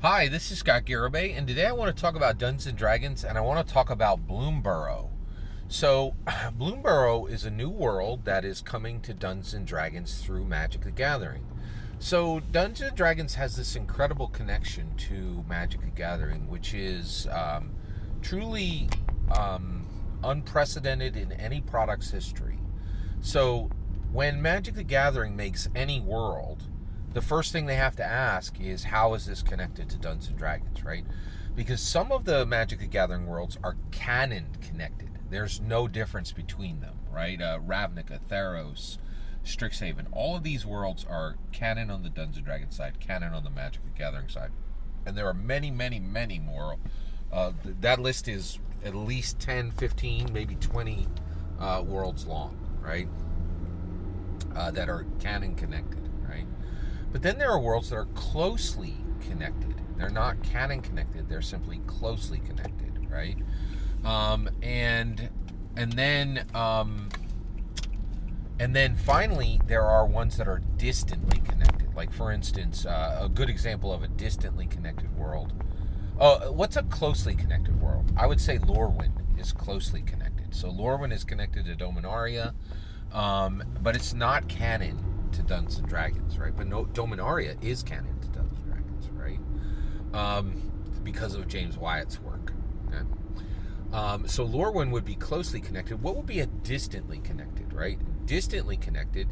Hi, this is Scott Garibay, and today I want to talk about Dungeons and Dragons, and I want to talk about Bloomburrow. So, Bloomburrow is a new world that is coming to Dungeons and Dragons through Magic the Gathering. So, Dungeons and Dragons has this incredible connection to Magic the Gathering, which is truly unprecedented in any product's history. So, when Magic the Gathering makes any world, the first thing they have to ask is, how is this connected to Dungeons and Dragons, right? Because some of the Magic the Gathering worlds are canon connected. There's no difference between them, right? Ravnica, Theros, Strixhaven, all of these worlds are canon on the Dungeons and Dragons side, canon on the Magic the Gathering side. And there are many, many, many more. That list is at least 10, 15, maybe 20 worlds long, right? That are canon connected, right? But then there are worlds that are closely connected. They're not canon connected. They're simply closely connected, right? And then finally there are ones that are distantly connected. Like, for instance, a good example of a distantly connected world. What's a closely connected world? I would say Lorwyn is closely connected. So Lorwyn is connected to Dominaria, but it's not canon to Dungeons and Dragons, right? But no, Dominaria is canon to Dungeons and Dragons, right? Because of James Wyatt's work. Okay? So Lorwyn would be closely connected. What would be a distantly connected, right? Distantly connected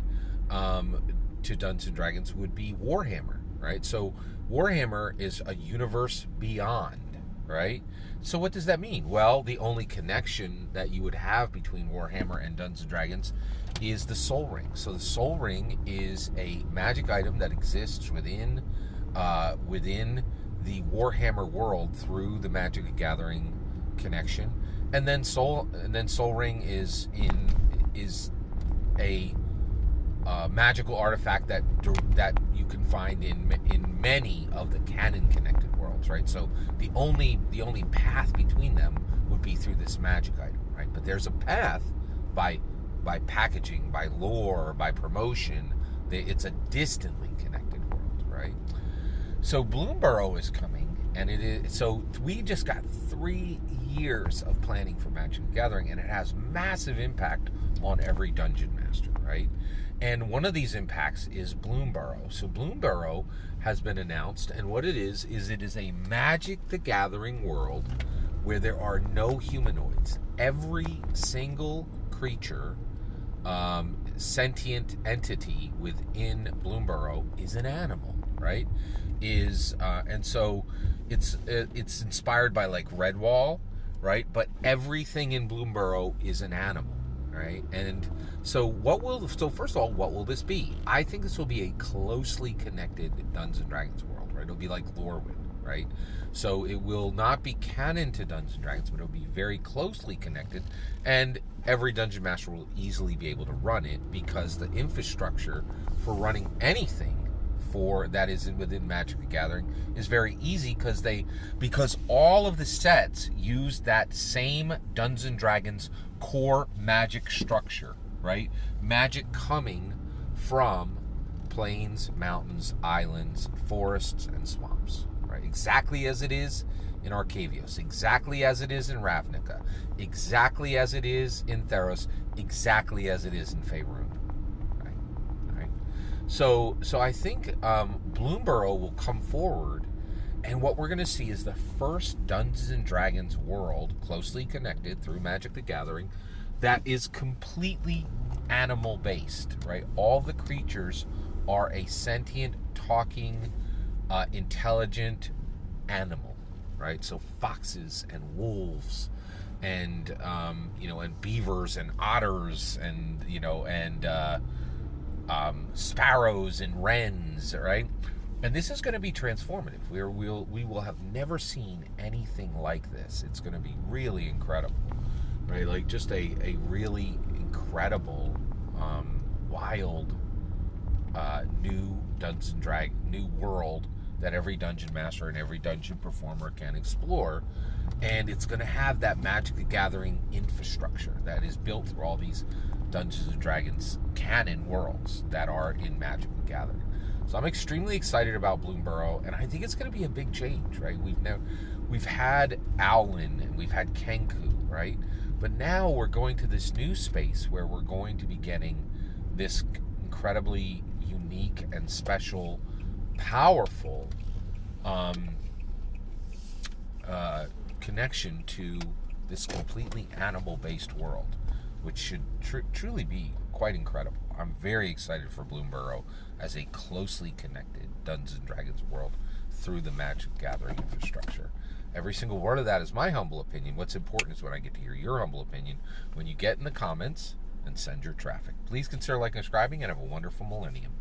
to Dungeons and Dragons would be Warhammer, right? So Warhammer is a universe beyond, right? So what does that mean? Well, the only connection that you would have between Warhammer and Dungeons and Dragons is the Soul Ring. So the Soul Ring is a magic item that exists within the Warhammer world through the Magic the Gathering connection, and then Soul Ring is a magical artifact that you can find in many of the canon connected worlds, right? So the only path between them would be through this magic item, right? But there's a path by packaging, by lore, by promotion. It's a distantly connected world, right? So Bloomburrow is coming, and it is. So we just got 3 years of planning for Magic the Gathering, and it has massive impact on every dungeon master, right? And one of these impacts is Bloomburrow. So Bloomburrow has been announced, and what it is a Magic the Gathering world where there are no humanoids. Every single creature, sentient entity within Bloomburrow is an animal, right? And so it's inspired by like Redwall, right? But everything in Bloomburrow is an animal, right? And so first of all, what will this be? I think this will be a closely connected Dungeons and Dragons world, right? It'll be like Lorwyn, right? So it will not be canon to Dungeons and Dragons, but it'll be very closely connected, and every dungeon master will easily be able to run it because the infrastructure for running anything for that is within Magic the Gathering is very easy because all of the sets use that same Dungeons and Dragons core magic structure, right? Magic coming from plains, mountains, islands, forests, and swamps, right? Exactly as it is in Arcavios, exactly as it is in Ravnica, exactly as it is in Theros, exactly as it is in Faerun. So I think Bloomburrow will come forward, and what we're going to see is the first Dungeons and Dragons world closely connected through Magic the Gathering that is completely animal-based, right? All the creatures are a sentient, talking, intelligent animal, right? So foxes and wolves and and beavers and otters and sparrows and wrens, right? And this is going to be transformative. We will have never seen anything like this. It's going to be really incredible, right? Like just a really incredible, wild, new Dungeons and Dragons, new world that every dungeon master and every dungeon performer can explore. And it's going to have that Magic the Gathering infrastructure that is built through all these Dungeons and Dragons canon worlds that are in Magic the Gathering. So I'm extremely excited about Bloomburrow, and I think it's going to be a big change, right? We've had Owlin and we've had Kenku, right? But now we're going to this new space where we're going to be getting this incredibly unique and special, powerful connection to this completely animal-based world, which should truly be quite incredible. I'm very excited for Bloomburrow as a closely connected Dungeons & Dragons world through the Magic Gathering infrastructure. Every single word of that is my humble opinion. What's important is when I get to hear your humble opinion when you get in the comments and send your traffic. Please consider liking and subscribing, and have a wonderful millennium.